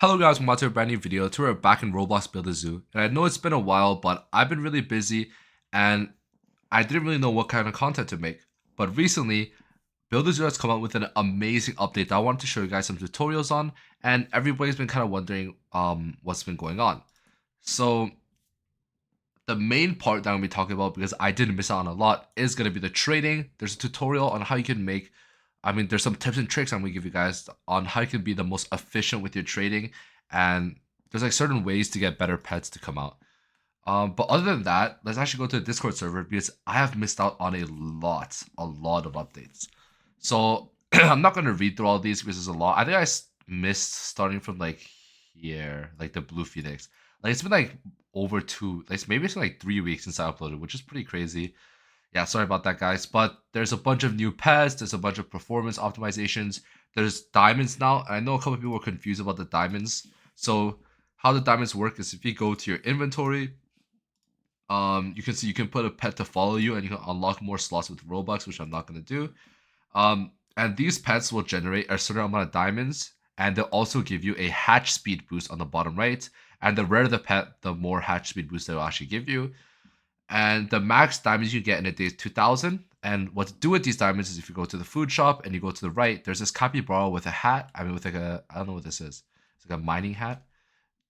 Hello guys, welcome back to a brand new video. Today we're back in Roblox Build a Zoo. And I know it's been a while, but I've been really busy and I didn't really know what kind of content to make. But recently, Build a Zoo has come out with an amazing update that I wanted to show you guys some tutorials on, and everybody's been kind of wondering what's been going on. So the main part that I'm gonna be talking about, because I didn't miss out on a lot, is gonna be the trading. There's a tutorial on how you can make there's some tips and tricks I'm gonna give you guys on how you can be the most efficient with your trading, and there's like certain ways to get better pets to come out. But other than that, let's actually go to the Discord server because I have missed out on a lot of updates. So I'm not gonna read through all these because there's a lot. I think missed starting from like here, like the Blue Phoenix. Like it's been like over maybe it's been like 3 weeks since I uploaded, which is pretty crazy. Yeah, sorry about that, guys. But there's a bunch of new pets. There's a bunch of performance optimizations. There's diamonds now. And I know a couple of people were confused about the diamonds. So how the diamonds work is if you go to your inventory, you can see you can put a pet to follow you, and you can unlock more slots with Robux, which I'm not gonna do. And these pets will generate a certain amount of diamonds, and they'll also give you a hatch speed boost on the bottom right. And the rarer the pet, the more hatch speed boost they'll actually give you. And the max diamonds you get in a day is 2,000. And what to do with these diamonds is if you go to the food shop and you go to the right, there's this capybara with a hat. With like I don't know what this is. It's like a mining hat.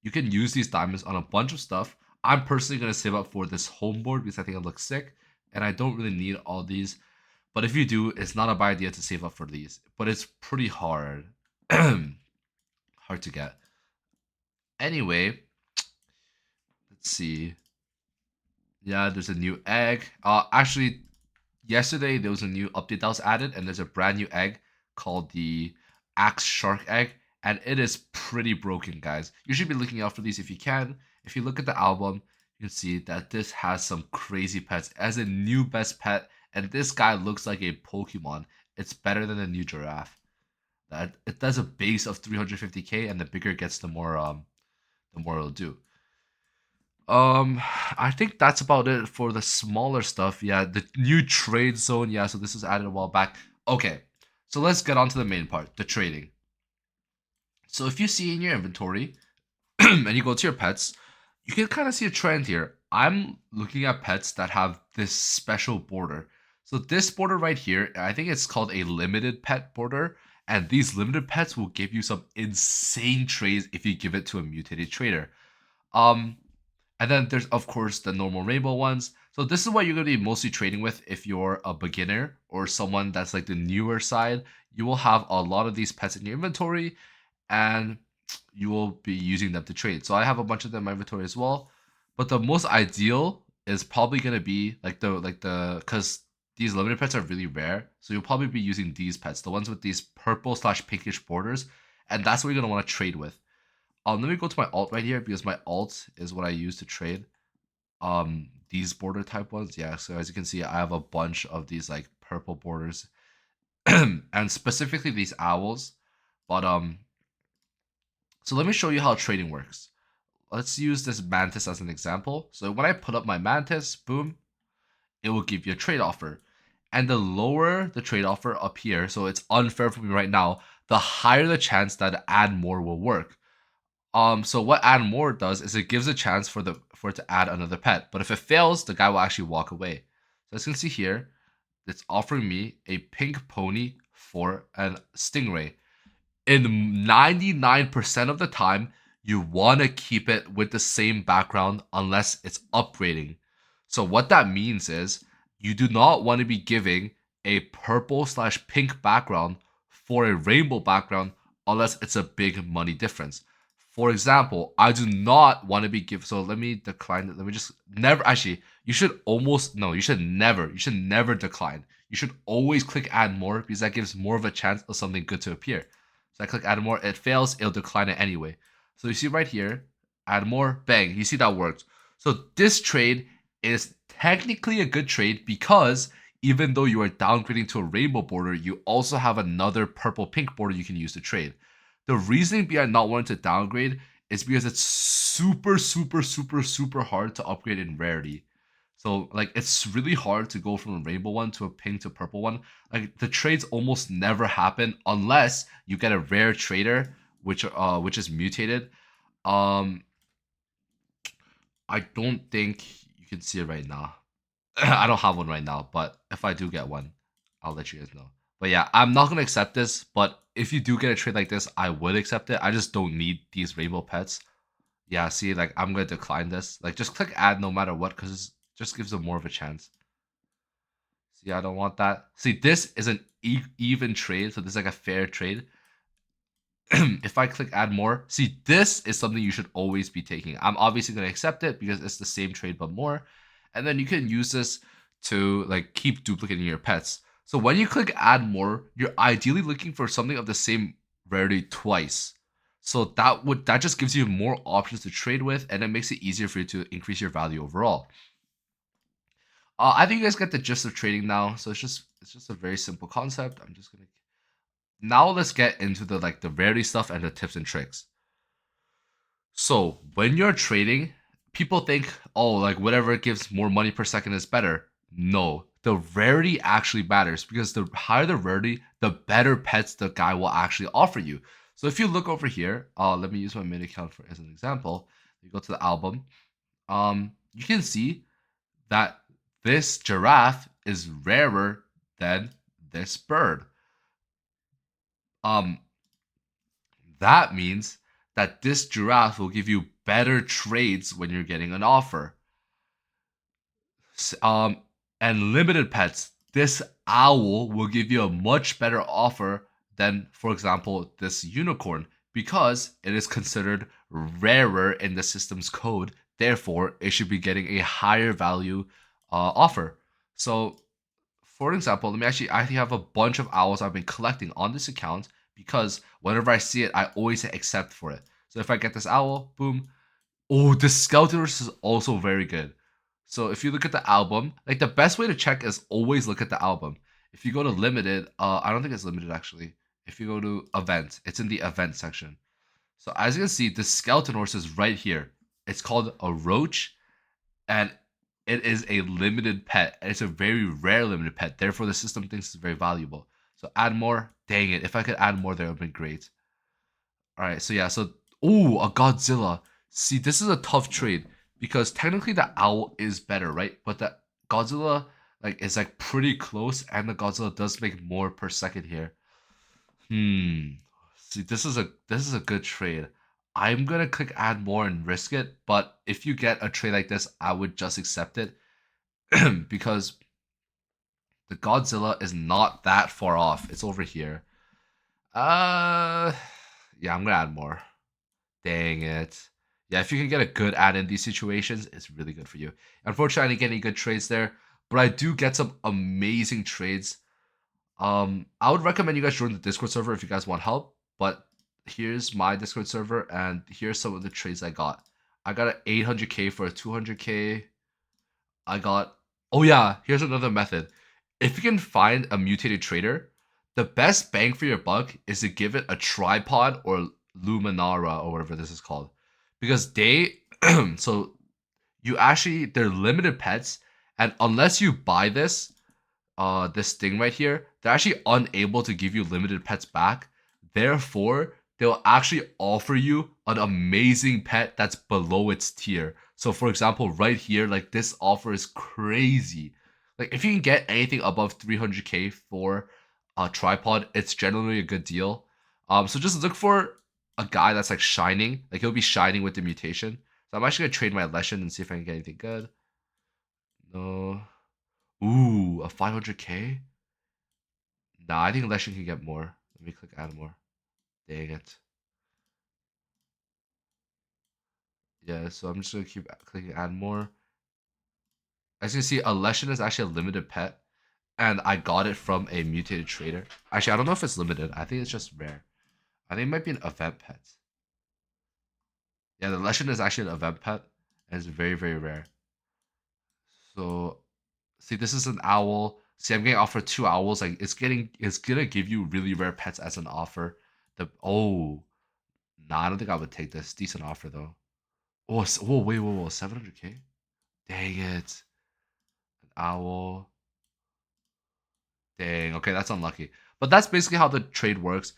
You can use these diamonds on a bunch of stuff. I'm personally going to save up for this home board because I think it looks sick. And I don't really need all these. But if you do, it's not a bad idea to save up for these. But it's pretty hard. Hard to get. Anyway, let's see. Yeah, there's a new egg. Actually, yesterday there was a new update that was added, and there's a brand new egg called the Axe Shark Egg, and it is pretty broken, guys. You should be looking out for these if you can. If you look at the album, you can see that this has some crazy pets. It has a new best pet, and this guy looks like a Pokemon. It's better than a new giraffe. That it does a base of 350k, and the bigger it gets, the more it'll do. I think that's about it for the smaller stuff. Yeah, the new trade zone. Yeah, so this was added a while back. Okay, so let's get on to the main part, the trading. So if you see in your inventory and you go to your pets, you can kind of see a trend here. I'm looking at pets that have this special border. So this border right here, I think it's called a limited pet border. And these limited pets will give you some insane trades if you give it to a mutated trader. Um, and then there's, of course, the normal rainbow ones. So this is what you're going to be mostly trading with if you're a beginner or someone that's like the newer side. You will have a lot of these pets in your inventory, and you will be using them to trade. So I have a bunch of them in my inventory as well. But the most ideal is probably going to be because these limited pets are really rare. So you'll probably be using these pets, the ones with these purple/pinkish borders. And that's what you're going to want to trade with. Let me go to my alt right here because my alt is what I use to trade. These border type ones, yeah. So as you can see, I have a bunch of these like purple borders, and specifically these owls. But so let me show you how trading works. Let's use this mantis as an example. So when I put up my mantis, boom, it will give you a trade offer. And the lower the trade offer up here, so it's unfair for me right now, the higher the chance that add more will work. So what add more does is it gives a chance for it to add another pet. But if it fails, the guy will actually walk away. So as you can see here, it's offering me a pink pony for a stingray. In 99% of the time, you want to keep it with the same background unless it's upgrading. So what that means is you do not want to be giving a purple/pink background for a rainbow background unless it's a big money difference. For example, I do not want to be give. So let me decline it. Let me just never. Actually, you should almost no. You should never. You should never decline. You should always click add more because that gives more of a chance of something good to appear. So I click add more. It fails. It'll decline it anyway. So you see right here, add more. Bang. You see that worked. So this trade is technically a good trade because even though you are downgrading to a rainbow border, you also have another purple pink border you can use to trade. The reasoning behind not wanting to downgrade is because it's super, super, super, super hard to upgrade in rarity. So like it's really hard to go from a rainbow one to a pink to purple one. Like the trades almost never happen unless you get a rare trader which is mutated. Um, I don't think you can see it right now. I don't have one right now, but if I do get one, I'll let you guys know. But yeah, I'm not gonna accept this. But if you do get a trade like this, I would accept it. I just don't need these rainbow pets. Yeah, see, like I'm gonna decline this. Like just click add no matter what, because it just gives them more of a chance. See, I don't want that. See, this is an even trade, so this is like a fair trade. If I click add more, see, this is something you should always be taking. I'm obviously going to accept it because it's the same trade but more. And then you can use this to like keep duplicating your pets. So when you click add more, you're ideally looking for something of the same rarity twice. So that just gives you more options to trade with, and it makes it easier for you to increase your value overall. I think you guys get the gist of trading now. So it's just a very simple concept. I'm just gonna now let's get into the rarity stuff and the tips and tricks. So when you're trading, people think, oh, like whatever gives more money per second is better. No, the rarity actually matters because the higher the rarity, the better pets the guy will actually offer you. So if you look over here, let me use my main account for as an example. You go to the album. You can see that this giraffe is rarer than this bird. Um, That means that this giraffe will give you better trades when you're getting an offer. Um, and limited pets, this owl will give you a much better offer than, for example, this unicorn because it is considered rarer in the system's code. Therefore, it should be getting a higher value offer. So for example, let me actually, I have a bunch of owls I've been collecting on this account because whenever I see it, I always hit accept for it. So if I get this owl, boom. Oh, the Skeletorus is also very good. So if you look at the album, like the best way to check is always look at the album. If you go to limited, I don't think it's limited actually. If you go to event, it's in the event section. So as you can see, the skeleton horse is right here. It's called a roach, and it is a limited pet. It's a very rare limited pet. Therefore, the system thinks it's very valuable. So add more. Dang it! If I could add more, that would have been great. All right. So yeah. So a Godzilla. See, this is a tough trade because technically the owl is better, right? But the Godzilla is like pretty close, and the Godzilla does make more per second here. Hmm. See, this is a good trade. I'm gonna click add more and risk it, but if you get a trade like this, I would just accept it because the Godzilla is not that far off. It's over here. Uh, yeah, I'm gonna add more. Dang it. Yeah, if you can get a good add in these situations, it's really good for you. Unfortunately, I didn't get any good trades there, but I do get some amazing trades. I would recommend you guys join the Discord server if you guys want help. But here's my Discord server, and here's some of the trades I got. I got an 800k for a 200k. I got. Oh yeah, here's another method. If you can find a mutated trader, the best bang for your buck is to give it a tripod or Luminara or whatever this is called, because they so you actually they're limited pets, and unless you buy this thing right here, they're actually unable to give you limited pets back. Therefore, they'll actually offer you an amazing pet that's below its tier. So for example, right here, like this offer is crazy. Like if you can get anything above 300k for a tripod, it's generally a good deal. So just look for a guy that's like shining. Like he'll be shining with the mutation. So I'm actually gonna trade my Leshen and see if I can get anything good. No. Ooh, a 500k? Nah, I think Leshen can get more. Let me click add more. Dang it. Yeah, so I'm just gonna keep clicking add more. As you can see, a Leshen is actually a limited pet, and I got it from a mutated trader. Actually, I don't know if it's limited. I think it's just rare. I think it might be an event pet. Yeah, the Leshen is actually an event pet, and it's very, very rare. So, see, this is an owl. See, I'm getting offered two owls. Like, it's gonna give you really rare pets as an offer. Nah, I don't think I would take this. Decent offer though. Whoa, wait, whoa, 700k? Dang it. An owl. Dang. Okay, that's unlucky. But that's basically how the trade works.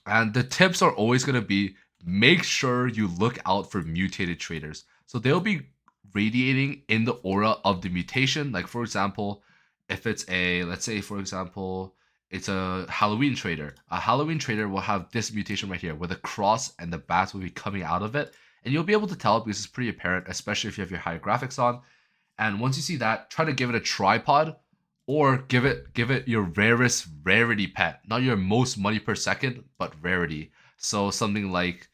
And the tips are always going to be make sure you look out for mutated traders. So they'll be radiating in the aura of the mutation. Like, for example, if it's let's say, for example, it's a Halloween trader. A Halloween trader will have this mutation right here where the cross and the bats will be coming out of it. And you'll be able to tell because it's pretty apparent, especially if you have your higher graphics on. And once you see that, try to give it a tripod or give it your rarest rarity pet, not your most money per second, but rarity. So something like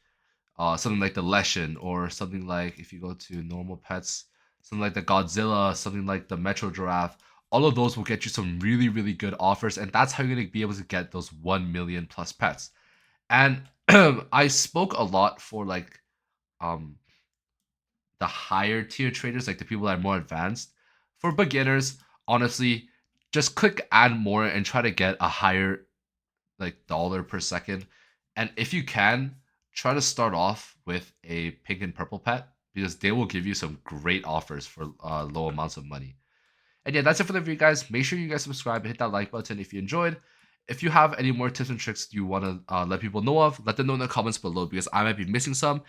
the Leshen, or something like, if you go to normal pets, something like the Godzilla, something like the Metro Giraffe. All of those will get you some really really good offers, and that's how you're gonna be able to get those 1 million plus pets. And I spoke a lot for like um the higher tier traders, like the people that are more advanced. For beginners, honestly, just click add more and try to get a higher like dollar per second. And if you can, try to start off with a pink and purple pet because they will give you some great offers for low amounts of money. And yeah, that's it for the video, guys. Make sure you guys subscribe and hit that like button if you enjoyed. If you have any more tips and tricks you want to let people know of, let them know in the comments below because I might be missing some.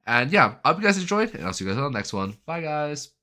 And yeah, I hope you guys enjoyed, and I'll see you guys on the next one. Bye, guys.